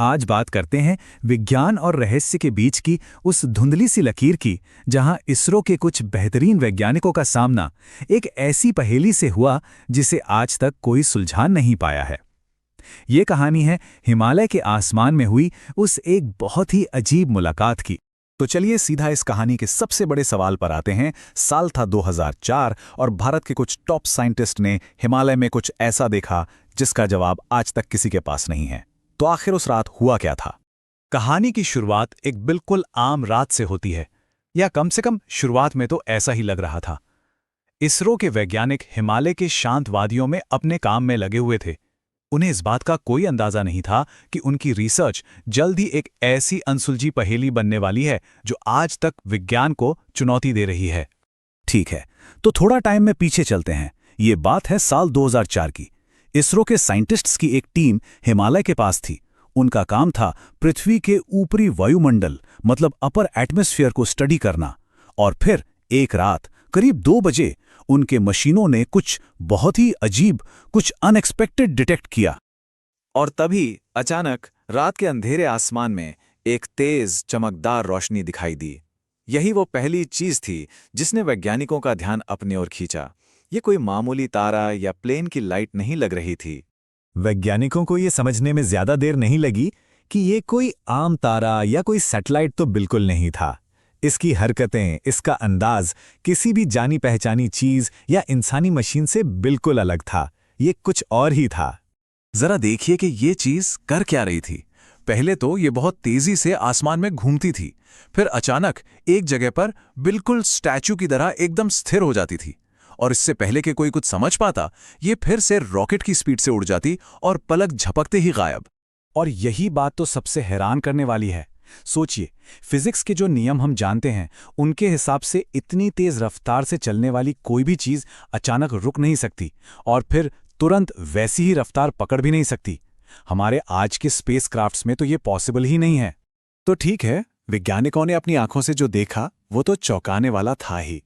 आज बात करते हैं विज्ञान और रहस्य के बीच की उस धुंधली सी लकीर की, जहां इसरो के कुछ बेहतरीन वैज्ञानिकों का सामना एक ऐसी पहेली से हुआ जिसे आज तक कोई सुलझान नहीं पाया है। ये कहानी है हिमालय के आसमान में हुई उस एक बहुत ही अजीब मुलाकात की। तो चलिए सीधा इस कहानी के सबसे बड़े सवाल पर आते हैं। साल था 2004 और भारत के कुछ टॉप साइंटिस्ट ने हिमालय में कुछ ऐसा देखा जिसका जवाब आज तक किसी के पास नहीं है। तो आखिर उस रात हुआ क्या था? कहानी की शुरुआत एक बिल्कुल आम रात से होती है, या कम से कम शुरुआत में तो ऐसा ही लग रहा था। इसरो के वैज्ञानिक हिमालय के शांत वादियों में अपने काम में लगे हुए थे। उन्हें इस बात का कोई अंदाजा नहीं था कि उनकी रिसर्च जल्द ही एक ऐसी अनसुलझी पहेली बनने वाली है जो आज तक विज्ञान को चुनौती दे रही है। ठीक है, तो थोड़ा टाइम में पीछे चलते हैं। ये बात है साल 2004 की। इसरो के साइंटिस्ट्स की एक टीम हिमालय के पास थी। उनका काम था पृथ्वी के ऊपरी वायुमंडल मतलब अपर एटमॉस्फेयर को स्टडी करना। और फिर एक रात करीब 2 बजे उनके मशीनों ने कुछ बहुत ही अजीब, कुछ अनएक्सपेक्टेड डिटेक्ट किया। और तभी अचानक रात के अंधेरे आसमान में एक तेज चमकदार रोशनी दिखाई दी। यही वो पहली चीज थी जिसने वैज्ञानिकों का ध्यान अपनी ओर खींचा। ये कोई मामूली तारा या प्लेन की लाइट नहीं लग रही थी। वैज्ञानिकों को ये समझने में ज्यादा देर नहीं लगी कि ये कोई आम तारा या कोई सैटेलाइट तो बिल्कुल नहीं था। इसकी हरकतें, इसका अंदाज किसी भी जानी पहचानी चीज या इंसानी मशीन से बिल्कुल अलग था। ये कुछ और ही था। जरा देखिए कि ये चीज कर क्या रही थी। पहले तो ये बहुत तेजी से आसमान में घूमती थी, फिर अचानक एक जगह पर बिल्कुल स्टैचू की तरह एकदम स्थिर हो जाती थी। और इससे पहले कि कोई कुछ समझ पाता, ये फिर से रॉकेट की स्पीड से उड़ जाती और पलक झपकते ही गायब। और यही बात तो सबसे हैरान करने वाली है। सोचिए, फिजिक्स के जो नियम हम जानते हैं, उनके हिसाब से इतनी तेज रफ्तार से चलने वाली कोई भी चीज अचानक रुक नहीं सकती और फिर तुरंत वैसी ही रफ्तार पकड़ भी नहीं सकती। हमारे आज के स्पेसक्राफ्ट्स में तो ये पॉसिबल ही नहीं है। तो ठीक है, वैज्ञानिकों ने अपनी आंखों से जो देखा वो तो चौंकाने वाला था ही।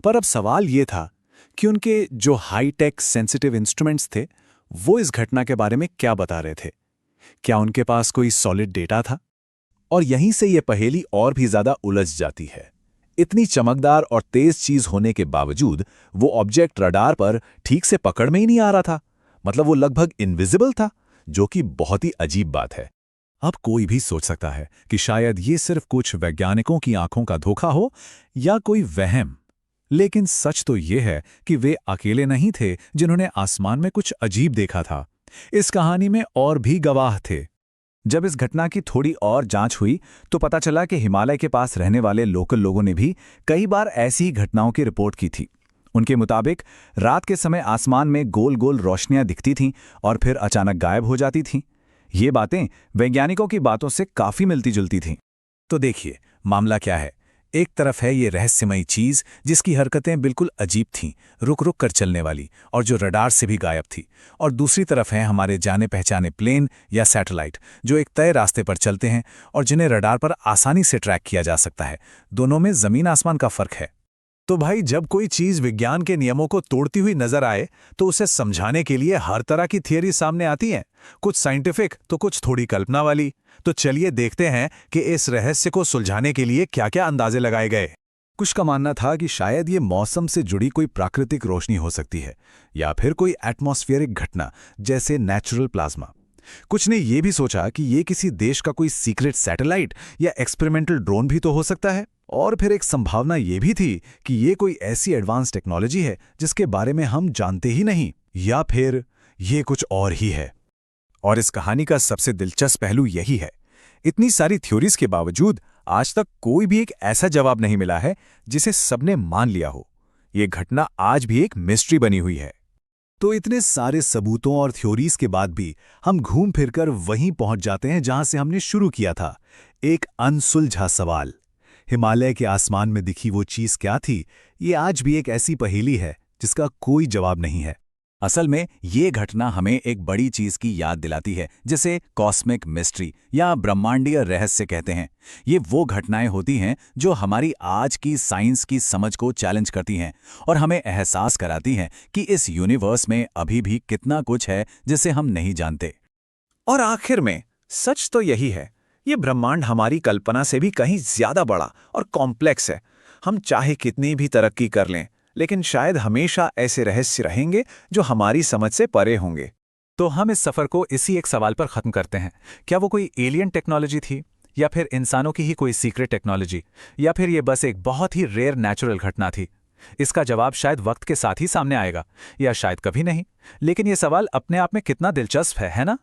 पर अब सवाल ये था कि उनके जो हाई-टेक सेंसिटिव इंस्ट्रूमेंट्स थे, वो इस घटना के बारे में क्या बता रहे थे? क्या उनके पास कोई सॉलिड डेटा था? और यहीं से ये पहेली और भी ज्यादा उलझ जाती है। इतनी चमकदार और तेज चीज होने के बावजूद वो ऑब्जेक्ट रडार पर ठीक से पकड़ में ही नहीं आ रहा था। मतलब वो लगभग इनविजिबल था, जो कि बहुत ही अजीब बात है। अब कोई भी सोच सकता है कि शायद ये सिर्फ कुछ वैज्ञानिकों की आंखों का धोखा हो या कोई वहम। लेकिन सच तो ये है कि वे अकेले नहीं थे जिन्होंने आसमान में कुछ अजीब देखा था। इस कहानी में और भी गवाह थे। जब इस घटना की थोड़ी और जांच हुई तो पता चला कि हिमालय के पास रहने वाले लोकल लोगों ने भी कई बार ऐसी ही घटनाओं की रिपोर्ट की थी। उनके मुताबिक रात के समय आसमान में गोल गोल रोशनियां दिखती थीं और फिर अचानक गायब हो जाती थीं। ये बातें वैज्ञानिकों की बातों से काफी मिलती जुलती थीं। तो देखिए, मामला क्या है। एक तरफ है ये रहस्यमयी चीज जिसकी हरकतें बिल्कुल अजीब थीं, रुक रुक कर चलने वाली, और जो रडार से भी गायब थी। और दूसरी तरफ है हमारे जाने पहचाने प्लेन या सैटेलाइट जो एक तय रास्ते पर चलते हैं और जिन्हें रडार पर आसानी से ट्रैक किया जा सकता है। दोनों में जमीन आसमान का फर्क है। तो भाई, जब कोई चीज विज्ञान के नियमों को तोड़ती हुई नजर आए तो उसे समझाने के लिए हर तरह की थियरी सामने आती हैं, कुछ साइंटिफिक तो कुछ थोड़ी कल्पना वाली। तो चलिए देखते हैं कि इस रहस्य को सुलझाने के लिए क्या-क्या अंदाजे लगाए गए। कुछ का मानना था कि शायद ये मौसम से जुड़ी कोई प्राकृतिक रोशनी हो सकती है या फिर कोई एटमॉस्फेरिक घटना जैसे नेचुरल प्लाज्मा। कुछ ने यह भी सोचा कि ये किसी देश का कोई सीक्रेट सैटेलाइट या एक्सपेरिमेंटल ड्रोन भी तो हो सकता है। और फिर एक संभावना ये भी थी कि ये कोई ऐसी एडवांस टेक्नोलॉजी है जिसके बारे में हम जानते ही नहीं, या फिर ये कुछ और ही है। और इस कहानी का सबसे दिलचस्प पहलू यही है, इतनी सारी थ्योरीज के बावजूद आज तक कोई भी एक ऐसा जवाब नहीं मिला है जिसे सबने मान लिया हो। ये घटना आज भी एक मिस्ट्री बनी हुई है। तो इतने सारे सबूतों और थ्योरीज के बाद भी हम घूम फिरकर वहीं पहुंच जाते हैं जहां से हमने शुरू किया था, एक अनसुलझा सवाल। हिमालय के आसमान में दिखी वो चीज क्या थी? ये आज भी एक ऐसी पहेली है जिसका कोई जवाब नहीं है। असल में ये घटना हमें एक बड़ी चीज की याद दिलाती है, जिसे कॉस्मिक मिस्ट्री या ब्रह्मांडीय रहस्य कहते हैं। ये वो घटनाएं होती हैं जो हमारी आज की साइंस की समझ को चैलेंज करती हैं और हमें एहसास कराती हैं कि इस यूनिवर्स में अभी भी कितना कुछ है जिसे हम नहीं जानते। और आखिर में सच तो यही है, ये ब्रह्मांड हमारी कल्पना से भी कहीं ज्यादा बड़ा और कॉम्प्लेक्स है। हम चाहे कितनी भी तरक्की कर लें, लेकिन शायद हमेशा ऐसे रहस्य रहेंगे जो हमारी समझ से परे होंगे। तो हम इस सफर को इसी एक सवाल पर खत्म करते हैं। क्या वो कोई एलियन टेक्नोलॉजी थी, या फिर इंसानों की ही कोई सीक्रेट टेक्नोलॉजी, या फिर ये बस एक बहुत ही रेयर नेचुरल घटना थी? इसका जवाब शायद वक्त के साथ ही सामने आएगा, या शायद कभी नहीं। लेकिन ये सवाल अपने आप में कितना दिलचस्प है ना?